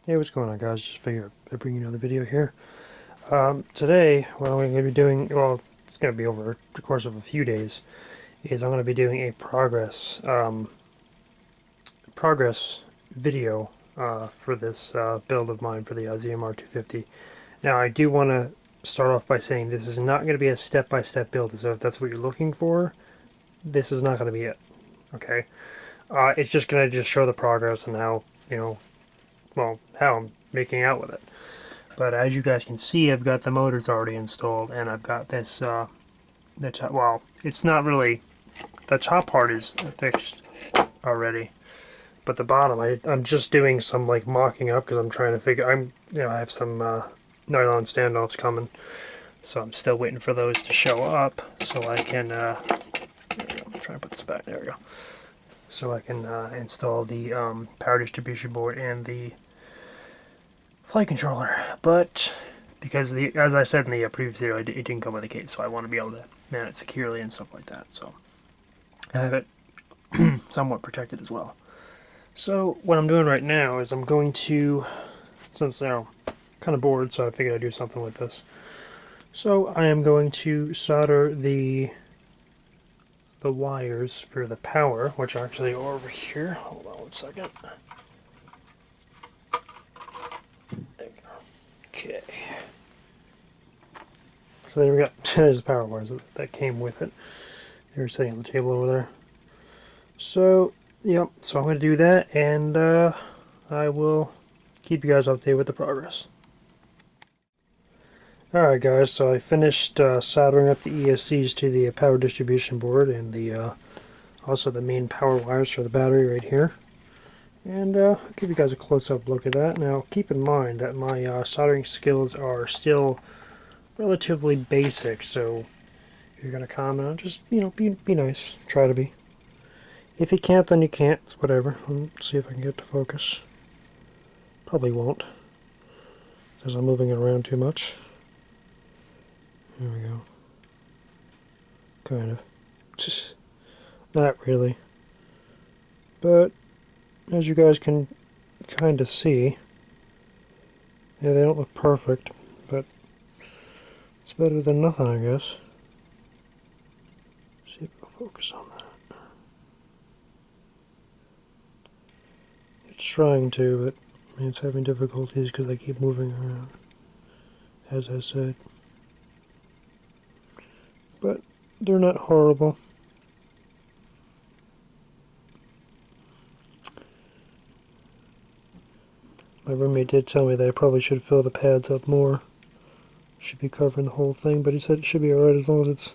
Hey, what's going on, guys? Just figured I'd bring you another video here. Today, what I'm going to be doing, well, it's going to be over the course of a few days, is I'm going to be doing a progress video for this build of mine for the ZMR250. Now, I do want to start off by saying this is not going to be a step-by-step build, so if that's what you're looking for, this is not going to be it. Okay? It's just going to just show the progress and how, well, how I'm making out with it. But as you guys can see, I've got the motors already installed, and I've got this, well, it's not really, the top part is fixed already, but the bottom, I'm just doing some, like, mocking up, because I'm trying to figure, I have some nylon standoffs coming, so I'm still waiting for those to show up, so I can, there we go, I'm trying to put this back, there we go, so I can install the power distribution board and the flight controller, but because as I said in the previous video, it didn't come with a case, so I want to be able to man it securely and stuff like that. So I have it somewhat protected as well. So what I'm doing right now is I'm going to, since I'm kind of bored, so I figured I'd do something with this. So I am going to solder the wires for the power, which actually are over here. Hold on one second. Okay. So there we go. There's the power wires that came with it. They were sitting on the table over there. So, yep. So I'm going to do that, and I will keep you guys updated with the progress. Alright guys, so I finished soldering up the ESCs to the power distribution board and the also the main power wires for the battery right here. And I'll give you guys a close-up look at that. Now, keep in mind that my soldering skills are still relatively basic, so if you're going to comment on, just, be nice. Try to be. If you can't, then you can't. It's whatever. Let's see if I can get to focus. Probably won't, because I'm moving it around too much. There we go. Kind of. Not really. But, as you guys can kind of see, yeah, they don't look perfect, but it's better than nothing, I guess. See if we'll focus on that. It's trying to, but it's having difficulties because I keep moving around, as I said. But they're not horrible. My roommate did tell me that I probably should fill the pads up more. Should be covering the whole thing, but he said it should be alright as long as it's,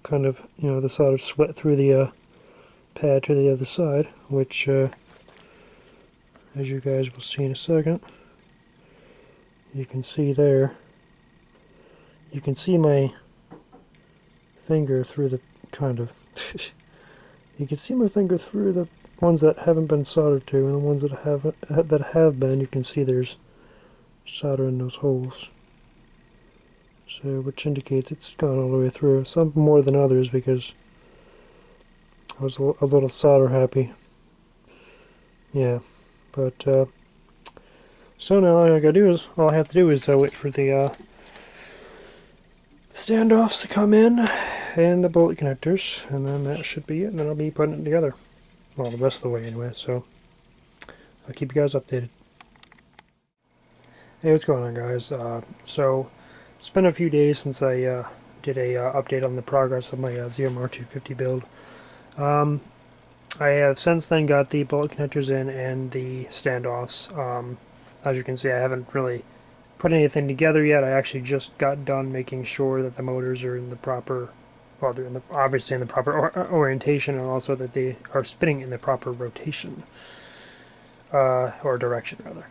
kind of, the solder sweat through the pad to the other side, which, as you guys will see in a second, you can see there. You can see my finger through the, kind of, you can see my finger through the ones that haven't been soldered to, and the ones that have been, you can see there's solder in those holes. So, which indicates it's gone all the way through. Some more than others because I was a little solder happy. Yeah, but so now all I have to do is wait for the standoffs to come in and the bullet connectors, and then that should be it. And then I'll be putting it together. Well, the rest of the way anyway, so I'll keep you guys updated. Hey, what's going on, guys? So it's been a few days since I did a update on the progress of my ZMR250 build. I have since then got the bullet connectors in and the standoffs. As you can see, I haven't really put anything together yet. I actually just got done making sure that the motors are in the proper, well, they're obviously in the proper orientation, and also that they are spinning in the proper rotation, or direction rather.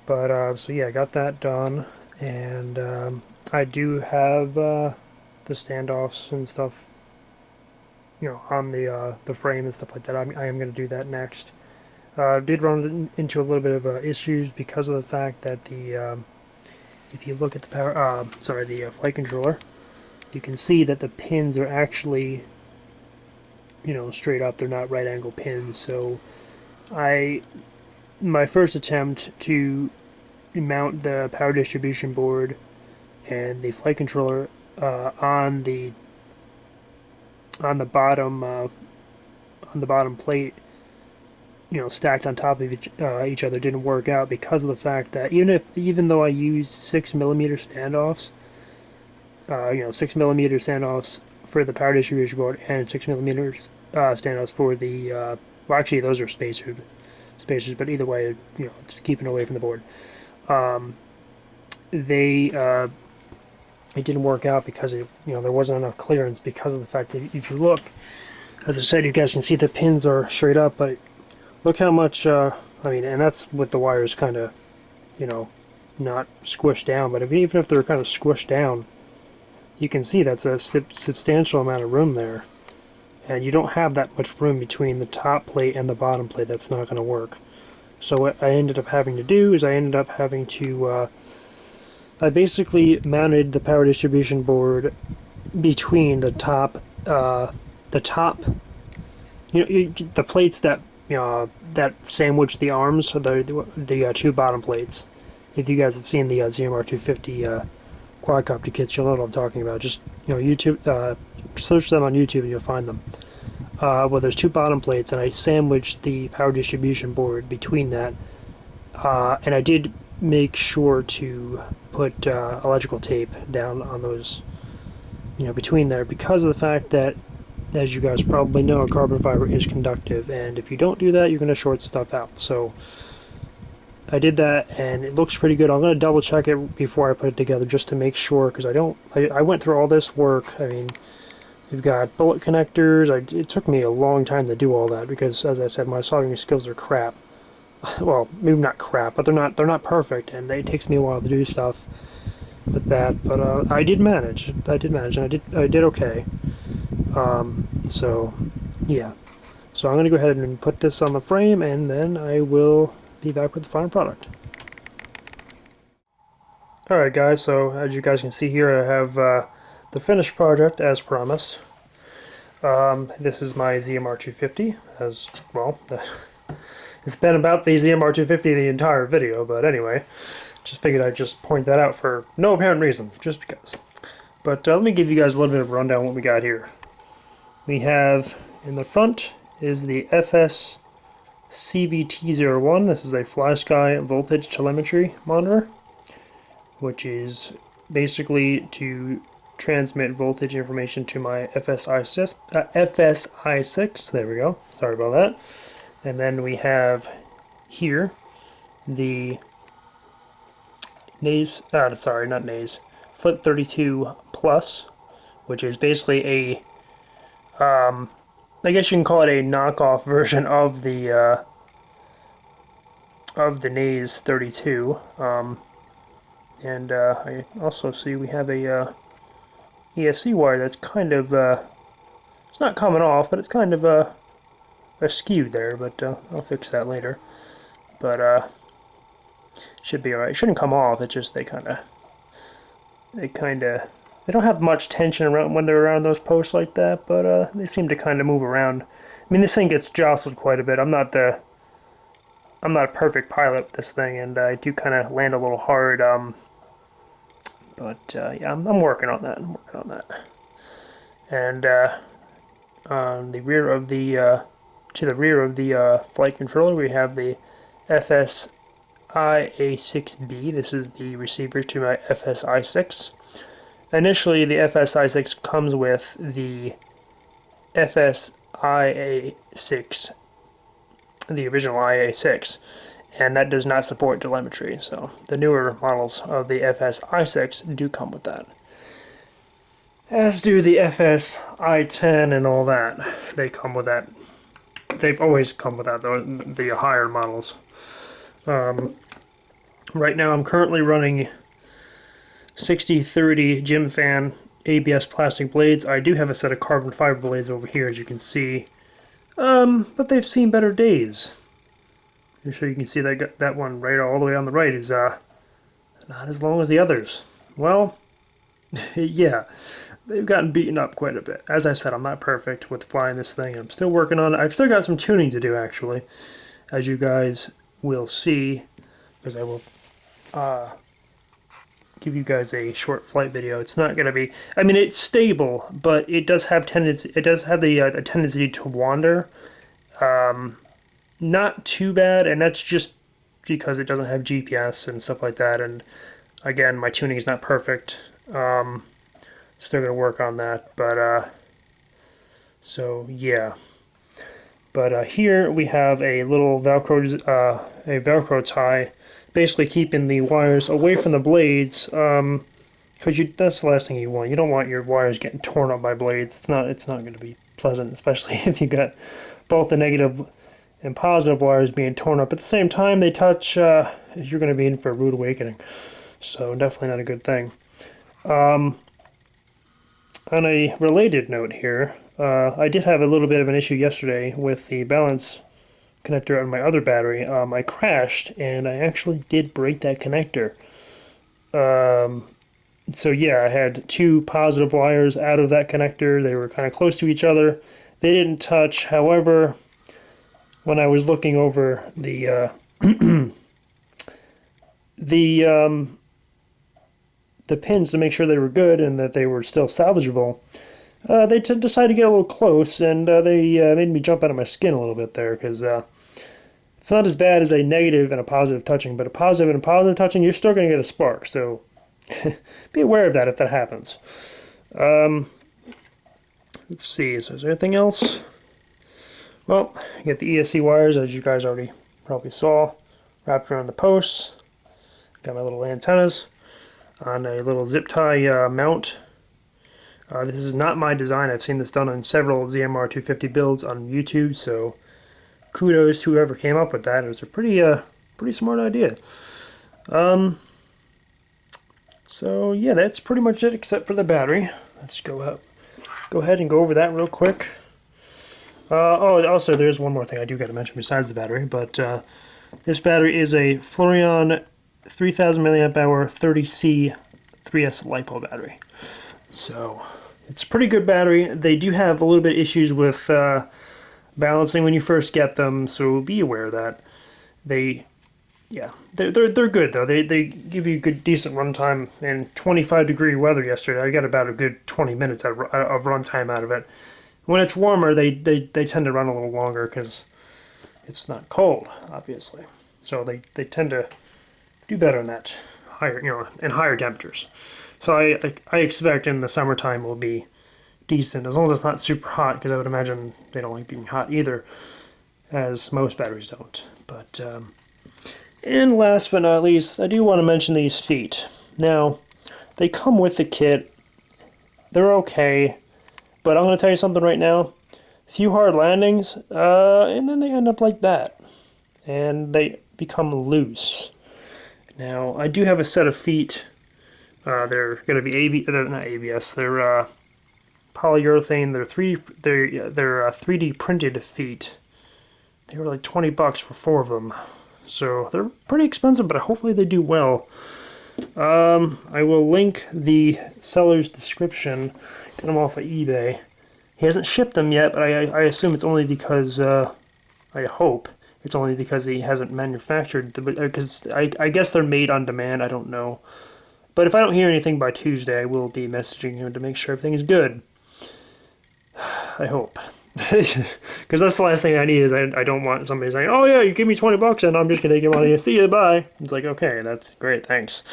But so yeah, I got that done, and I do have the standoffs and stuff, on the frame and stuff like that. I am going to do that next. Did run into a little bit of issues because of the fact that if you look at the the flight controller, you can see that the pins are actually, straight up. They're not right angle pins. So I my first attempt to mount the power distribution board and the flight controller on the bottom plate, stacked on top of each other, didn't work out because of the fact that even though I used 6mm standoffs, 6mm standoffs for the power distribution board and 6mm standoffs for the well, actually those are spacers, but either way, just keeping away from the board. They it didn't work out because there wasn't enough clearance because of the fact that if you look, as I said, you guys can see the pins are straight up, but look how much, and that's with the wires kind of, not squished down, but even if they're kind of squished down, you can see that's a substantial amount of room there. And you don't have that much room between the top plate and the bottom plate. That's not going to work. So what I ended up having to do is I basically mounted the power distribution board between the plates that that sandwich the arms, the two bottom plates. If you guys have seen the ZMR250 quadcopter kits, you'll know what I'm talking about. Just YouTube, search them on YouTube and you'll find them. Well, there's two bottom plates, and I sandwiched the power distribution board between that, and I did make sure to put electrical tape down on those, between there, because of the fact that, as you guys probably know, carbon fiber is conductive, and if you don't do that, you're going to short stuff out. So I did that, and it looks pretty good. I'm going to double check it before I put it together just to make sure, because I went through all this work. We've got bullet connectors. It took me a long time to do all that because, as I said, my soldering skills are crap. Well, maybe not crap, but they're not perfect, and it takes me a while to do stuff with that. But I did manage. And I did okay. So yeah. So I'm gonna go ahead and put this on the frame, and then I will be back with the final product. All right, guys. So as you guys can see here, I have the finished project as promised. This is my ZMR250, as well. It's been about the ZMR250 the entire video, but anyway, just figured I'd just point that out for no apparent reason, just because. But let me give you guys a little bit of a rundown on what we got here. We have, in the front, is the FS CVT01. This is a FlySky voltage telemetry monitor, which is basically to transmit voltage information to my FSI6. There we go. Sorry about that. And then we have here the Flip 32 Plus, which is basically a, I guess you can call it a knockoff version of the Naze 32. And I also see we have a ESC wire that's kind of, it's not coming off, but it's kind of skewed there, but I'll fix that later. But should be alright. Shouldn't come off. It's just they don't have much tension around when they're around those posts like that, but they seem to kind of move around. This thing gets jostled quite a bit. I'm not a perfect pilot with this thing, and I do kind of land a little hard. But yeah, I'm working on that. And on the rear of the to the rear of the flight controller, we have the FSI-A6B. This is the receiver to my FSI-6. Initially, the FSI-6 comes with the FSI-A6, the original IA-6, and that does not support telemetry. So the newer models of the FSI-6 do come with that. As do the FSI-10 and all that. They come with that. They've always come with that, the higher models. Right now I'm currently running 60/30 Gym Fan ABS plastic blades. I do have a set of carbon fiber blades over here, as you can see. But they've seen better days. I'm sure you can see that one right all the way on the right is not as long as the others. Well, yeah. They've gotten beaten up quite a bit. As I said, I'm not perfect with flying this thing. I'm still working on it. I've still got some tuning to do, actually, as you guys will see, because I will give you guys a short flight video. It's not going to be, I mean, it's stable, but it does have tendency, it does have the a tendency to wander. Not too bad, and that's just because it doesn't have GPS and stuff like that. And again, my tuning is not perfect. Still gonna work on that, but so yeah. But here we have a little Velcro tie, basically keeping the wires away from the blades, because that's the last thing you want. You don't want your wires getting torn up by blades. It's not going to be pleasant, especially if you got both the negative and positive wires being torn up at the same time. They touch, you're going to be in for a rude awakening. So definitely not a good thing. On a related note here, I did have a little bit of an issue yesterday with the balance connector on my other battery. I crashed, and I actually did break that connector. So yeah, I had two positive wires out of that connector. They were kind of close to each other. They didn't touch. However, when I was looking over the the pins to make sure they were good and that they were still salvageable, they decided to get a little close, and they made me jump out of my skin a little bit there, because it's not as bad as a negative and a positive touching, but a positive and a positive touching, you're still going to get a spark, so be aware of that if that happens. Let's see, is there anything else? Well, I get the ESC wires, as you guys already probably saw, wrapped around the posts. Got my little antennas on a little zip tie mount. This is not my design. I've seen this done on several ZMR250 builds on YouTube, so kudos to whoever came up with that. It was a pretty smart idea. So yeah, that's pretty much it except for the battery. Let's go ahead and go over that real quick. Oh, also there's one more thing I do got to mention besides the battery, but this battery is a Fluorion 3000 mAh 30C 3S LiPo battery. So it's a pretty good battery. They do have a little bit of issues with balancing when you first get them, so be aware of that. They're good though. They give you good decent runtime. In 25-degree weather yesterday, I got about a good 20 minutes of runtime out of it. When it's warmer, they tend to run a little longer because it's not cold, obviously. So they tend to do better in that in higher temperatures. So I expect in the summertime will be decent, as long as it's not super hot, because I would imagine they don't like being hot either, as most batteries don't. But and last but not least, I do want to mention these feet. Now, they come with the kit. They're okay, but I'm going to tell you something right now. A few hard landings, and then they end up like that, and they become loose. Now, I do have a set of feet. They're going to be they're not ABS. They're polyurethane. They're 3D printed feet. They were like $20 for 4 of them. So they're pretty expensive, but hopefully they do well. I will link the seller's description. Got them off of eBay. He hasn't shipped them yet, but I assume it's only because, I hope it's only because he hasn't manufactured them, because I guess they're made on demand, I don't know. But if I don't hear anything by Tuesday, I will be messaging him to make sure everything is good. I hope. Because that's the last thing I need, is I don't want somebody saying, oh yeah, you give me $20 and I'm just going to take your money. See you, bye. It's like, okay, that's great, thanks.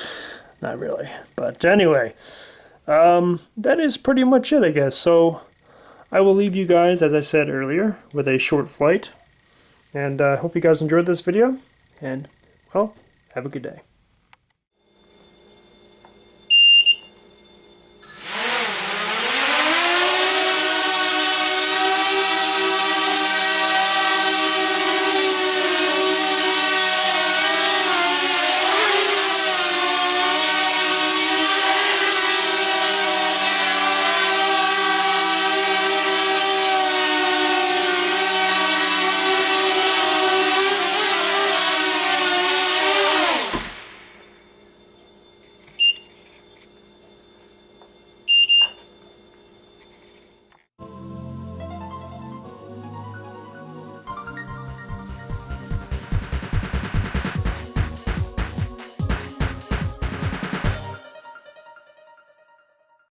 Not really. But anyway, that is pretty much it, I guess. So I will leave you guys, as I said earlier, with a short flight. And I hope you guys enjoyed this video. And, well, have a good day.